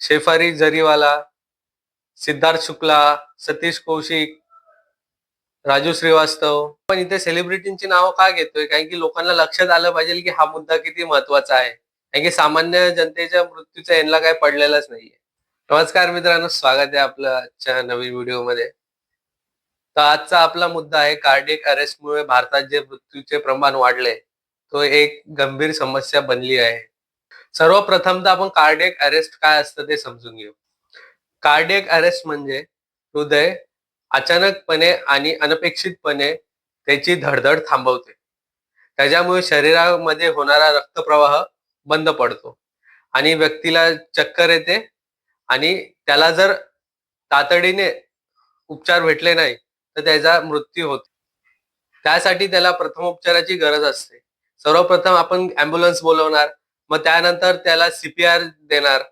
शेफाली जरीवाला, सिद्धार्थ शुक्ला, सतीश कौशिक, राजू श्रीवास्तव. पण इथे सेलिब्रिटींची नावं का घेतोय? कारण की लोकांना लक्षात आलं पाहिजे की हा मुद्दा किती महत्वाचा आहे. कारण की सामान्य जनतेच्या मृत्यूचा यांना काही पडलेलाच नाहीये. नमस्कार मित्रांनो, स्वागत आहे आपलं आजच्या नवीन व्हिडिओमध्ये. तर आजचा आपला मुद्दा आहे कार्डियक अरेस्टमुळे भारतात जे मृत्यूचे प्रमाण वाढले, तो एक गंभीर समस्या बनली आहे. सर्वप्रथम तर आपण कार्डियक अरेस्ट काय असतं ते समजून घेऊ. कार्डियक अरेस्ट म्हणजे हृदय अचानकपणे आणि अनपेक्षितपणे त्याची धडधड थांबवते. त्याच्यामुळे शरीरामध्ये होणारा रक्तप्रवाह बंद पडतो आणि व्यक्तीला चक्कर येते आणि त्याला जर तातडीने उपचार भेटले नाही तर त्याचा मृत्यू होतो. त्यासाठी त्याला प्रथमोपचाराची गरज असते. सर्वप्रथम आपण ॲम्ब्युलन्स बोलवणार, मग त्यानंतर त्याला सीपीआर देणार.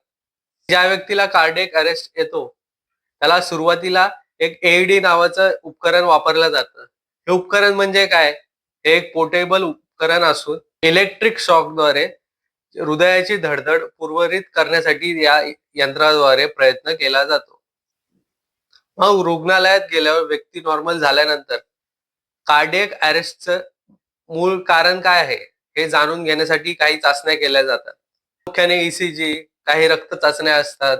ज्या व्यक्तीला कार्डियक अरेस्ट येतो त्याला सुरुवातीला एक एईडी नावाचं उपकरण वापरलं जातं. हे उपकरण म्हणजे काय? हे एक पोर्टेबल उपकरण असून इलेक्ट्रिक शॉकद्वारे हृदयाची धडधड पूर्वरित करण्यासाठी या यंत्राद्वारे प्रयत्न केला जातो. मग रुग्णालयात गेल्यावर व्यक्ती नॉर्मल झाल्यानंतर कार्डियक अरेस्टचं मूळ कारण काय आहे हे जाणून घेण्यासाठी काही चाचण्या केल्या जातात. मुख्याने ईसीजी, काही रक्त चाचण्या असतात,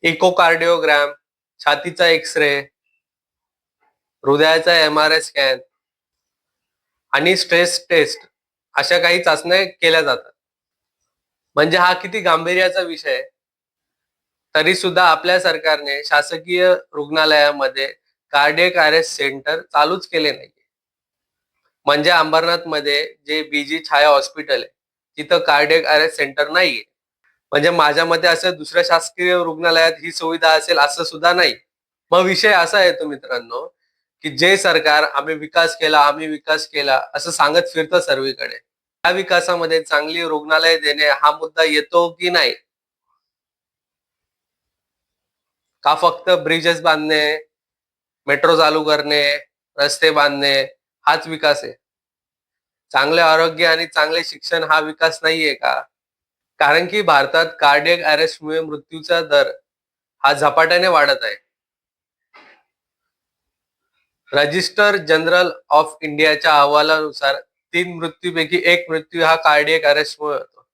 इकोकार्डिओग्राम, छातीचा एक्स-रे, हृदयाचा एमआरआय स्कॅन आणि स्ट्रेस टेस्ट अशा काही चाचण्या केल्या जातात. म्हणजे हा किती गांभीर्याचा विषय आहे. तरी सुद्धा आपल्या सरकारने शासकीय रुग्णालयामध्ये कार्डियक अरेस्ट सेंटर चालूच केले नाही. म्हणजे अंबरनाथमध्ये जे बीजी छाया हॉस्पिटल आहे तिथं कार्डियक अरेस्ट सेंटर नाहीये. म्हणजे माझ्या मते असं दुसऱ्या शासकीय रुग्णालयात ही सुविधा असेल असं सुद्धा नाही. मग विषय असा येतो मित्रांनो की जे सरकार आम्ही विकास केला असं सांगत फिरतं सर्वीकडे, त्या विकासामध्ये चांगली रुग्णालय देणे हा मुद्दा येतो की नाही? का फक्त ब्रिजेस बांधणे, मेट्रो चालू करणे, रस्ते बांधणे हाच विकास आहे? चांगले आरोग्य आणि चांगले शिक्षण हा विकास नाहीये का? कारण की भारतात कार्डियक अरेस्टमुळे मृत्यूचा दर हा झपाट्याने वाढत आहे. रजिस्टर जनरल ऑफ इंडियाच्या अहवालानुसार 3 मृत्यूपैकी 1 मृत्यू हा कार्डियक अरेस्टमुळे होतो.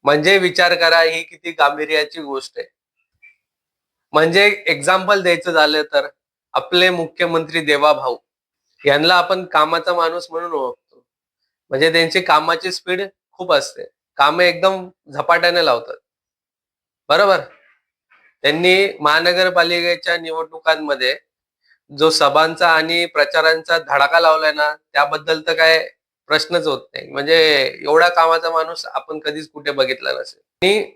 म्हणजे विचार करा ही किती गांभीर्याची गोष्ट आहे. म्हणजे एक्झाम्पल द्यायचं झालं तर आपले मुख्यमंत्री देवाभाऊ यांना आपण कामाचा माणूस म्हणून ओळखतो. म्हणजे त्यांची कामाची स्पीड खूप असते. कामे एकदम झपाट्याने लावतात. बरोबर? त्यांनी महानगरपालिकेच्या निवडणुकांमध्ये जो सभांचा आणि प्रचारांचा धडाका लावलाय ना, त्याबद्दल तर काय प्रश्नच होत नाही. म्हणजे एवढा कामाचा माणूस आपण कधीच कुठे बघितला नसेल. आणि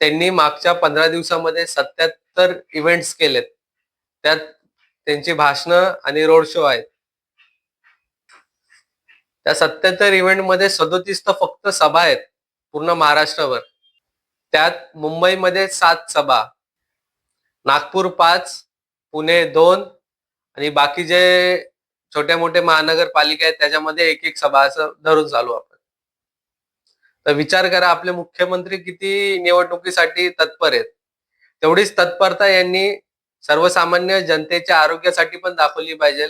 त्यांनी मागच्या 15 दिवसामध्ये 77 इव्हेंट्स केलेत. त्यात त्यांची भाषणं आणि रोड शो आहेत. त्या 77 इव्हेंटमध्ये 37 तर फक्त सभा आहेत पूर्ण महाराष्ट्रभर. त्यात मुंबईमध्ये 7 सभा, नागपूर 5, पुणे 2 आणि बाकी जे छोट्या मोठे महानगरपालिका आहेत त्याच्यामध्ये एक सभा असं धरून चालू आपण. तर विचार करा आपले मुख्यमंत्री किती निवडणुकीसाठी तत्पर आहेत. तेवढीच तत्परता यांनी सर्वसामान्य जनतेच्या आरोग्यासाठी पण दाखवली पाहिजे.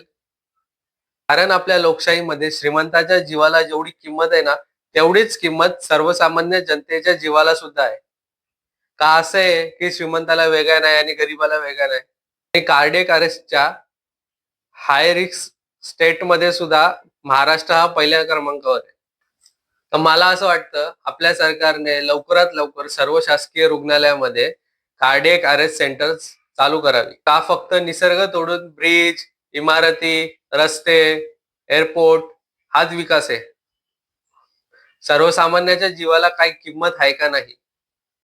कारण आपल्या लोकशाहीमध्ये श्रीमंताच्या जीवाला जेवढी किंमत आहे ना, तेवढीच किंमत सर्वसामान्य जनतेच्या जीवाला सुद्धा आहे. का असं आहे की श्रीमंताला वेगळा नाही आणि गरीबाला वेगळा नाही? आणि कार्डियक अरेस्टच्या हाय रिस्क स्टेटमध्ये सुद्धा महाराष्ट्र हा पहिल्या क्रमांकावर आहे. तर मला असं वाटतं आपल्या सरकारने लवकरात लवकर सर्व शासकीय रुग्णालयामध्ये कार्डियक अरेस्ट सेंटर्स चालू करावी. का फक्त निसर्ग तोडून ब्रिज, इमारती, रस्ते, एअरपोर्ट हाच विकास आहे? सर्वसामान्याच्या जीवाला काही किंमत आहे का नाही?